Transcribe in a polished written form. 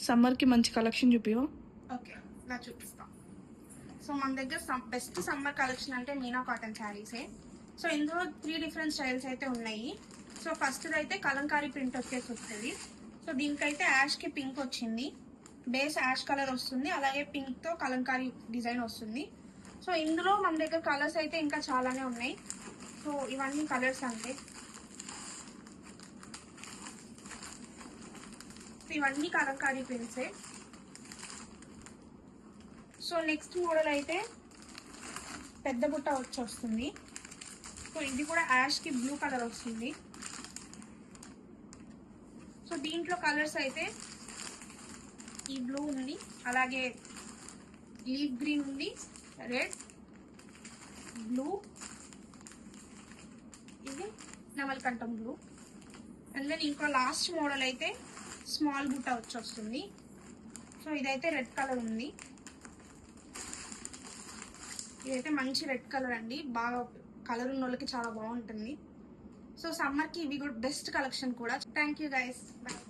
సమ్మర్కి మంచి collection చూపివా? Okay, నా చూపిస్తా. సో మన దగ్గర బెస్ట్ సమ్మర్ కలెక్షన్ అంటే మీనా కాటన్ శారీసే. సో ఇందులో 3 డిఫరెంట్ స్టైల్స్ అయితే ఉన్నాయి. సో ఫస్ట్ అయితే కలంకారీ ప్రింట్ వచ్చేసి వస్తుంది. సో దీనికైతే యాష్కి పింక్ వచ్చింది, బేస్ యాష్ కలర్ వస్తుంది, అలాగే పింక్తో కలంకారీ డిజైన్ వస్తుంది. సో ఇందులో మన దగ్గర కలర్స్ అయితే ఇంకా చాలానే ఉన్నాయి. సో ఇవన్నీ కలర్స్ అంటే ఇవన్నీ కలంకారీ ప్రింట్సే. సో నెక్స్ట్ మోడల్ అయితే పెద్ద బుట్ట వచ్చి వస్తుంది. సో ఇది కూడా యాష్కి బ్లూ కలర్ వస్తుంది. సో దీంట్లో కలర్స్ అయితే ఈ బ్లూ ఉంది, అలాగే లీఫ్ గ్రీన్ ఉంది, రెడ్, బ్లూ, ఇది నెమలికంఠం బ్లూ. అండ్ దెన్ ఇంకో లాస్ట్ మోడల్ అయితే స్మాల్ బుట్ట వచ్చి వస్తుంది. సో ఇదైతే రెడ్ కలర్ ఉంది. ఇదైతే మంచి రెడ్ కలర్ అండి, బాగా కలర్ ఉన్న వాళ్ళకి చాలా బాగుంటుంది. సో సమ్మర్కి ఇవి కూడా బెస్ట్ కలెక్షన్ కూడా. Thank you guys, bye.